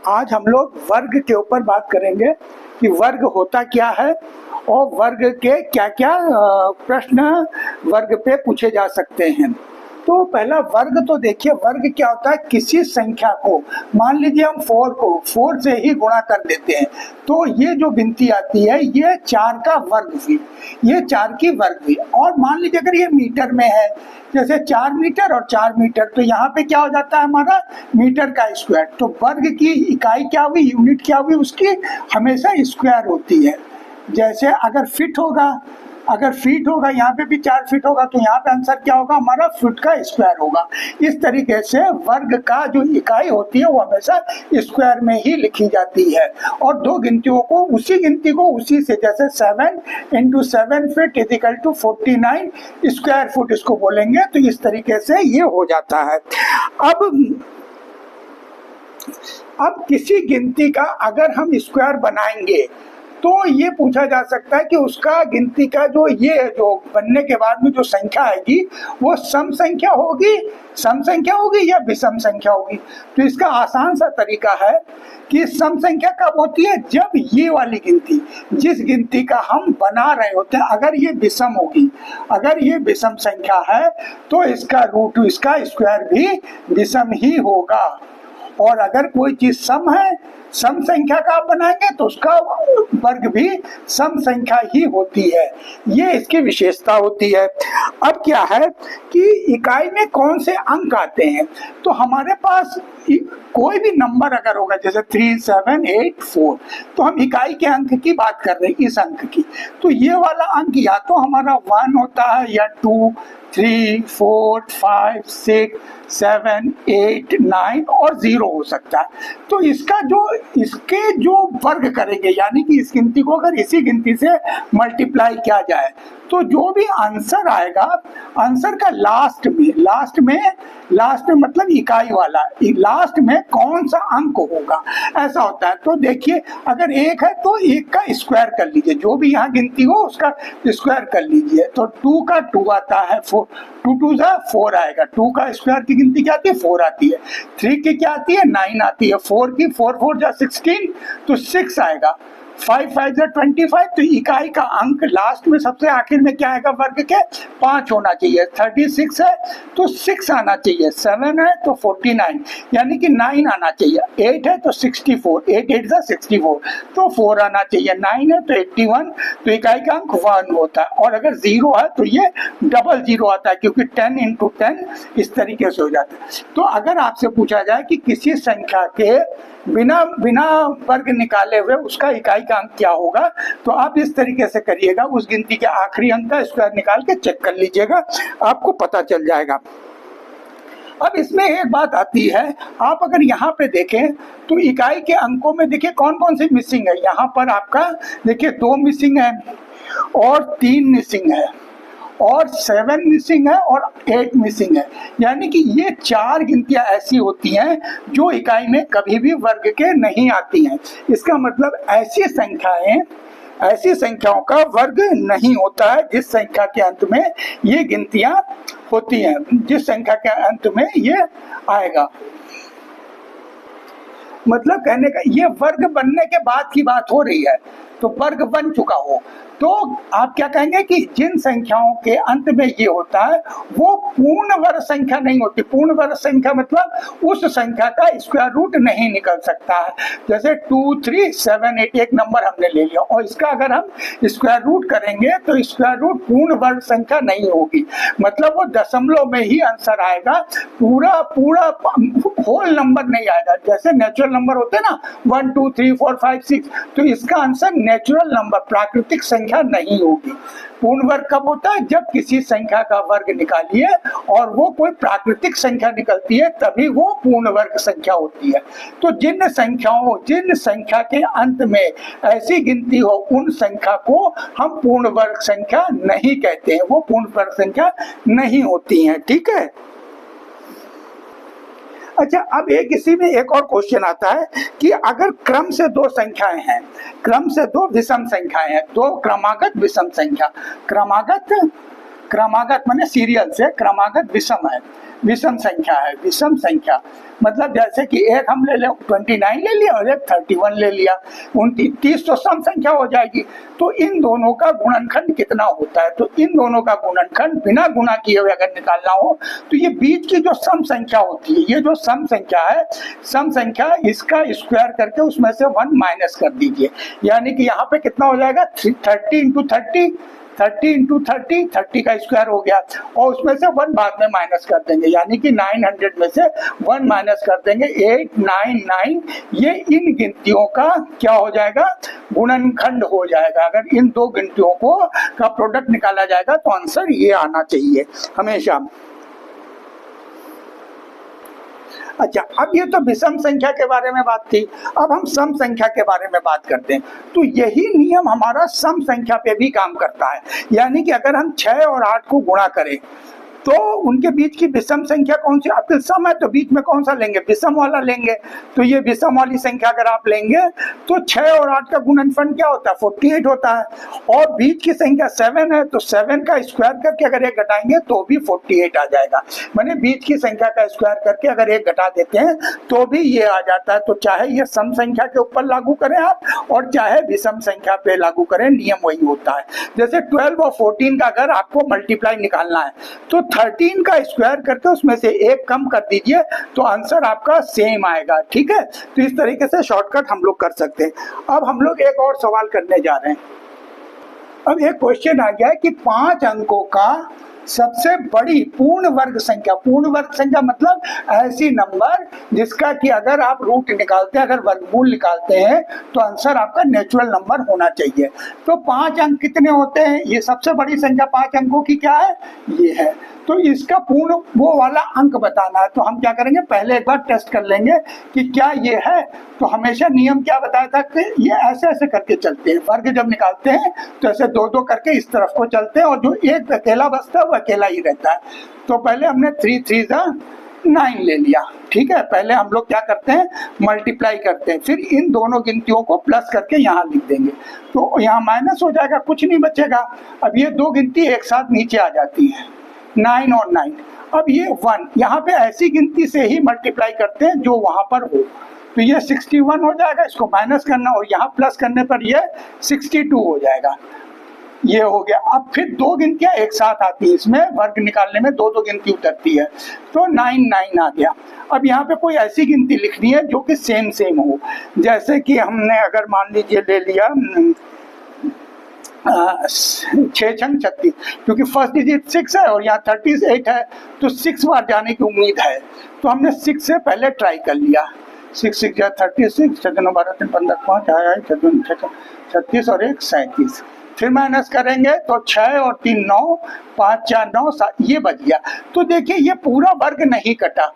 आज हम लोग वर्ग के ऊपर बात करेंगे कि वर्ग होता क्या है और वर्ग के क्या क्या प्रश्न वर्ग पे पूछे जा सकते हैं। तो पहला वर्ग, तो देखिए वर्ग क्या होता है, किसी संख्या को, मान लीजिए हम 4 को 4 से ही गुणा कर देते हैं तो ये जो गिनती आती है ये 4 का वर्ग हुई, ये 4 की वर्ग हुई। और मान लीजिए अगर ये मीटर में है, जैसे 4 मीटर और 4 मीटर, तो यहाँ पे क्या हो जाता है हमारा मीटर का स्क्वायर। तो वर्ग की इकाई क्या हुई, यूनिट क्या हुई, उसकी हमेशा स्क्वायर होती है। जैसे अगर फीट होगा, अगर फीट होगा यहाँ पे भी 4 फीट होगा तो यहाँ पे आंसर क्या होगा हमारा, फीट का स्क्वायर होगा। इस तरीके से वर्ग का जो इकाई होती है वो हमेशा स्क्वायर में ही लिखी जाती है। और दो गिनतियों को, उसी गिनती को उसी से, जैसे 7 × 7 फीट = 49 स्क्वायर फुट इसको बोलेंगे, तो इस तरीके से ये हो जाता है। अब किसी गिनती का अगर हम स्क्वायर बनाएंगे तो ये पूछा जा सकता है कि उसका गिनती का जो बनने के बाद में जो संख्या आएगी वो सम संख्या होगी या विषम संख्या होगी। तो इसका आसान सा तरीका है कि सम संख्या कब होती है, जब ये वाली गिनती, जिस गिनती का हम बना रहे होते हैं, अगर ये विषम होगी, अगर ये विषम संख्या है तो इसका रूट, इसका स्क्वायर भी विषम ही होगा। और अगर कोई चीज सम है, सम संख्या का आप बनाएंगे तो उसका वर्ग भी सम संख्या ही होती है। ये इसकी विशेषता होती है। अब क्या है कि इकाई में कौन से अंक आते हैं, तो हमारे पास कोई भी नंबर अगर होगा, जैसे 3, 7, 8, 4, तो हम इकाई के अंक की बात कर रहे हैं, इस अंक की। तो ये वाला अंक या तो हमारा 1 होता है या 2, 3, 4, 5, 6, 7, 8, 9 और 0 हो सकता है। तो इसके जो वर्ग करेंगे, यानी कि इस गिनती को अगर इसी गिनती से मल्टीप्लाई किया जाए तो जो भी आंसर आएगा, आंसर का लास्ट में मतलब इकाई वाला, लास्ट में कौन सा अंक होगा, ऐसा होता है। तो देखिए अगर 1 है तो 1 का स्क्वायर कर लीजिए, जो भी यहाँ गिनती हो उसका स्क्वायर कर लीजिए। तो 2 का 2 आता है, 4, 2 2 4 आएगा। 2 का स्क्वायर की गिनती क्या आती है, 4 आती है। 3 की क्या आती है, 9 आती है। 4 की 4 4 16 तो 6 आएगा। 5 5 25, तो इकाई का अंक लास्ट में सबसे आखिर में क्या आएगा, वर्ग के 5 होना चाहिए। 36 है तो 6 आना चाहिए। 7 है तो 49, यानी कि 9 आना चाहिए। 8 है तो 64, 8 8 64, तो 4 आना चाहिए। 9 है तो 81, तो इकाई का अंक 1 होता है। और अगर 0 है तो ये डबल 0 आता है, क्योंकि 10 × 10 इस तरीके से हो जाता है। तो अगर आपसे पूछा जाए कि किसी संख्या के बिना वर्ग निकाले हुए उसका इकाई का अंक क्या होगा, तो आप इस तरीके से करिएगा, उस गिनती के आखिरी अंक का स्क्वायर निकाल के चेक कर लीजिएगा, आपको पता चल जाएगा। अब इसमें एक बात आती है, आप अगर यहाँ पे देखें तो इकाई के अंकों में देखिए कौन कौन से मिसिंग है। यहाँ पर आपका देखिए 2 मिसिंग है और 3 मिसिंग है और 7 मिसिंग है और 8 मिसिंग है। यानी कि ये 4 गिनतियां ऐसी होती हैं जो इकाई में कभी भी वर्ग के नहीं आती हैं। इसका मतलब ऐसी संख्याओं का वर्ग नहीं होता है जिस संख्या के अंत में ये गिनतियां होती हैं, जिस संख्या के अंत में ये आएगा। मतलब कहने का ये वर्ग बनने के बाद की बात हो रही है, तो वर्ग बन चुका हो तो आप क्या कहेंगे कि जिन संख्याओं के अंत में ये होता है वो पूर्ण वर्ग संख्या नहीं होती। पूर्ण वर्ग संख्या मतलब उस संख्या का स्क्वायर रूट नहीं निकल सकता है। जैसे 2, 3, 7, 8 एक नंबर हमने ले लिया और इसका अगर हम स्क्वायर रूट करेंगे तो स्क्वायर रूट पूर्ण वर्ग संख्या नहीं होगी, मतलब वो दशमलव में ही आंसर आएगा, पूरा होल नंबर नहीं आएगा। जैसे नेचुरल नंबर होते हैं ना, 1 2 3 4 5 6, तो इसका आंसर नेचुरल नंबर, प्राकृतिक संख्या नहीं होगी। पूर्ण वर्ग कब होता है, जब किसी संख्या का वर्ग निकालिए और वो कोई प्राकृतिक संख्या निकलती है, तभी वो पूर्ण वर्ग संख्या होती है। तो जिन संख्या के अंत में ऐसी गिनती हो, उन संख्या को हम पूर्ण वर्ग संख्या नहीं कहते हैं, वो पूर्ण वर्ग संख्या नहीं होती हैं। ठीक है। अच्छा, अब इसी में एक और क्वेश्चन आता है कि अगर क्रम से 2 संख्याएं हैं, क्रम से 2 विषम संख्याएं हैं, 2 क्रमागत विषम संख्या, क्रमागत माने सीरियल से, क्रमागत विषम है, विषम संख्या है। विषम संख्या मतलब जैसे कि एक हम ले लें 29 ले लिया और एक 31 ले लिया, 29 तो सम संख्या हो जाएगी। तो इन दोनों का गुणनखंड कितना होता है, तो इन दोनों का गुणनखंड बिना गुणा किए हुए अगर निकालना हो तो ये बीच की जो सम संख्या होती है, ये जो सम संख्या है, सम संख्या इसका स्क्वायर करके उसमें से 1 माइनस कर दीजिए, यानी कि यहाँ पे कितना हो जाएगा 30 इंटू 30, 30 इंटू 30, 30 का स्क्वायर हो गया और उसमें से 1 बाद में माइनस कर देंगे, यानी कि 900 में से 1 माइनस कर देंगे 899। ये इन गिनतियों का क्या हो जाएगा, गुणनखंड हो जाएगा। अगर इन दो गिनतियों को का प्रोडक्ट निकाला जाएगा तो आंसर ये आना चाहिए हमेशा। अच्छा, अब ये तो विषम संख्या के बारे में बात थी, अब हम सम संख्या के बारे में बात करते हैं। तो यही नियम हमारा सम संख्या पे भी काम करता है, यानी कि अगर हम 6 और 8 को गुणा करें तो उनके बीच की विषम संख्या कौन सी, अब सम है तो बीच में कौन सा लेंगे, विषम वाला लेंगे। तो ये विषम वाली संख्या अगर आप लेंगे तो 6 और 8 का गुणनफल क्या होता है, 48 होता है, और बीच की संख्या 7 है तो 7 का स्क्वायर करके अगर एक घटाएंगे तो भी 48 आ जाएगा। माने बीच की संख्या का स्क्वायर करके अगर एक घटा देते हैं तो भी ये आ जाता है। तो चाहे ये सम संख्या के ऊपर लागू करें आप और चाहे विषम संख्या पे लागू करें, नियम वही होता है। जैसे 12 और 14 का अगर आपको मल्टीप्लाई निकालना है तो 13 का स्क्वायर करके उसमें से एक कम कर दीजिए तो आंसर आपका सेम आएगा। ठीक है, तो इस तरीके से शॉर्टकट हम लोग कर सकते हैं। अब हम लोग एक और सवाल करने जा रहे हैं। अब एक क्वेश्चन आ गया है कि 5 अंकों का सबसे बड़ी पूर्ण वर्ग संख्या मतलब ऐसी नंबर जिसका कि अगर आप रूट निकालते हैं, अगर वर्गमूल निकालते हैं तो आंसर आपका नेचुरल नंबर होना चाहिए। तो 5 अंक कितने होते हैं, ये सबसे बड़ी संख्या 5 अंकों की क्या है, ये है। तो इसका पूर्ण वो वाला अंक बताना है। तो हम क्या करेंगे, पहले एक बार टेस्ट कर लेंगे कि क्या ये है। तो हमेशा नियम क्या बताया था कि ये ऐसे ऐसे करके चलते हैं, वर्ग जब निकालते हैं तो ऐसे 2-2 करके इस तरफ को चलते हैं और जो एक अकेला बचता है वो अकेला ही रहता है। तो पहले हमने 3 3 9 ले लिया। ठीक है, पहले हम लोग क्या करते हैं, मल्टीप्लाई करते हैं, फिर इन दोनों गिनतियों को प्लस करके यहाँ लिख देंगे तो यहाँ माइनस हो जाएगा, कुछ नहीं बचेगा। अब ये दो गिनती एक साथ नीचे आ जाती है, 9 और 9। अब ये 1 यहाँ पे ऐसी गिनती से ही मल्टीप्लाई करते हैं जो वहां पर हो, तो ये 61 हो जाएगा, इसको माइनस करना और यहाँ प्लस करने पर ये 62 हो जाएगा। ये हो गया। अब फिर दो गिनतियां एक साथ आती है, इसमें वर्ग निकालने में दो गिनती उतरती है, तो 9 9 आ गया। अब यहाँ पे कोई ऐसी गिनती लिखनी है जो कि सेम सेम हो, जैसे कि हमने अगर मान लीजिए ले लिया 6 छंग 36, क्योंकि फर्स्ट डिजिट 6 है और यहाँ 38 है तो 6 बार जाने की उम्मीद है, तो हमने 6 से पहले ट्राई कर लिया। 6 6 36, 6 12 3 15 5 आया 36 और 1 37। फिर माइनस करेंगे तो 6 और 3 9, 5 4 9 7, ये बच गया। तो देखिए ये पूरा वर्ग नहीं कटा,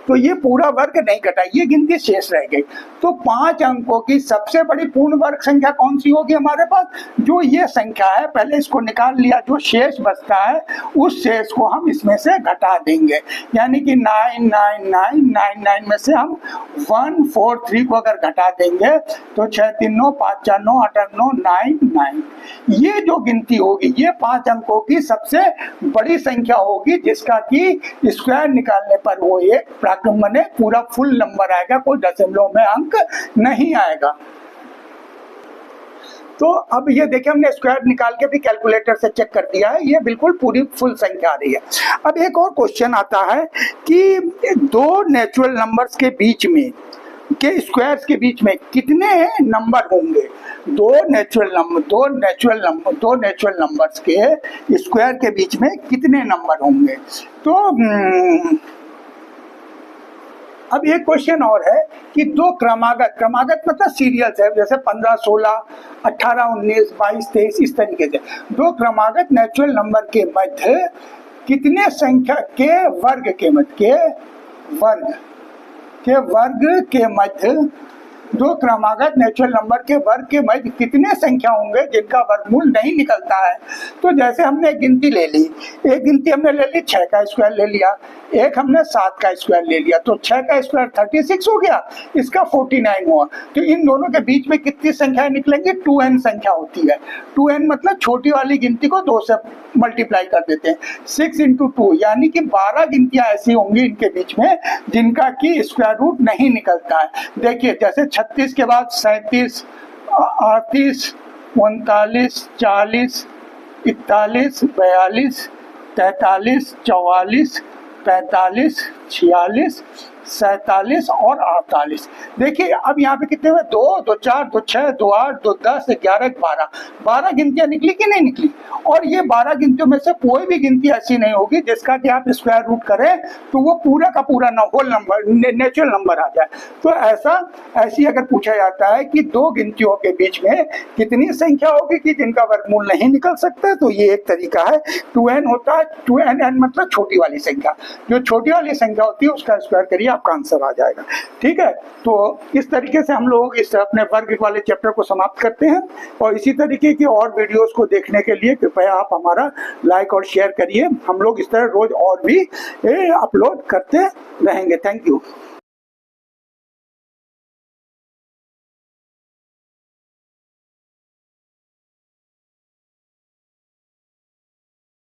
तो ये पूरा वर्ग नहीं कटा, ये गिनती शेष रह गई। तो 5 अंकों की सबसे बड़ी पूर्ण वर्ग संख्या कौन सी होगी हमारे पास, जो ये संख्या है, पहले इसको निकाल लिया, जो शेष बचता है उस शेष को हम इसमें से घटा देंगे, यानी कि 9 9 9 9 9 में से हम 1 4 3 को अगर घटा देंगे तो 6 3 9 5 4 9 8 8 9 9 9। ये जो गिनती होगी ये 5 अंकों की सबसे बड़ी संख्या होगी, जिसका कि स्क्वायर निकालने पर वो एक मने पूरा फुल नंबर आएगा, कोई दशमलव में अंक नहीं आएगा। तो अब ये देखिए हमने स्क्वायर निकाल के भी कैलकुलेटर से चेक कर दिया है, ये बिल्कुल पूरी फुल संख्या आ रही है। अब एक और क्वेश्चन आता है कि दो नेचुरल नंबर्स के बीच में के स्क्वायर्स के बीच में कितने नंबर होंगे, दो नेचुरल नंबर्स के स्क्वायर के बीच में कितने नंबर होंगे। तो अब एक क्वेश्चन और है कि दो क्रमागत मतलब सीरियल्स है, जैसे 15 16 18 19 22 23 इस तरीके से दो क्रमागत नेचुरल नंबर के मध्य कितने संख्या के वर्ग के मध्य दो क्रमागत नेचुरल नंबर के वर्ग के मध्य कितने संख्या होंगे जिनका वर्गमूल नहीं निकलता है। तो जैसे हमने एक गिनती ले ली, एक गिनती हमने ले ली 6 का स्क्वायर ले लिया, एक हमने 7 का स्क्वायर ले लिया, तो 6 का स्क्वायर 36 हो गया, इसका 49 हुआ। तो इन दोनों के बीच में कितनी संख्याएं निकलेंगी? 2n संख्या होती है। 2n मतलब छोटी वाली गिनती को 2 से मल्टीप्लाई कर देते हैं। 6 × 2 यानी कि 12 गिनतियां ऐसी होंगी इनके बीच में जिनका की स्क्वायर रूट नहीं निकलता है। देखिए जैसे 36 के बाद 37, 38, 39, 40, 41, 42, 43, 44, 45, 46, 47 और 48। देखिए अब यहाँ पे कितने हुए? 2, 2 4, 2 6, 2 8, 2 10, 11, 12। 12 गिनतियां निकली कि नहीं निकली? और ये 12 गिनतियों में से कोई भी गिनती ऐसी नहीं होगी जिसका कि आप स्क्वायर रूट करें तो वो पूरा का पूरा होल नंबर नेचुरल नंबर आ जाए। तो ऐसी अगर पूछा जाता है कि दो गिनतियों के बीच में कितनी संख्या होगी कि जिनका वर्गमूल नहीं निकल सकता, तो ये एक तरीका है। 2n होता है, 2n मतलब छोटी वाली संख्या, जो छोटी वाली संख्या होती है उसका स्क्वायर करिए, आपका आंसर आ जाएगा। ठीक है, तो इस तरीके से हम लोग इस अपने वर्ग वाले चैप्टर को समाप्त करते हैं। और इसी तरीके की और वीडियोस को देखने के लिए कृपया आप हमारा लाइक और शेयर करिए। हम लोग इस तरह रोज और भी अपलोड करते रहेंगे। Thank you.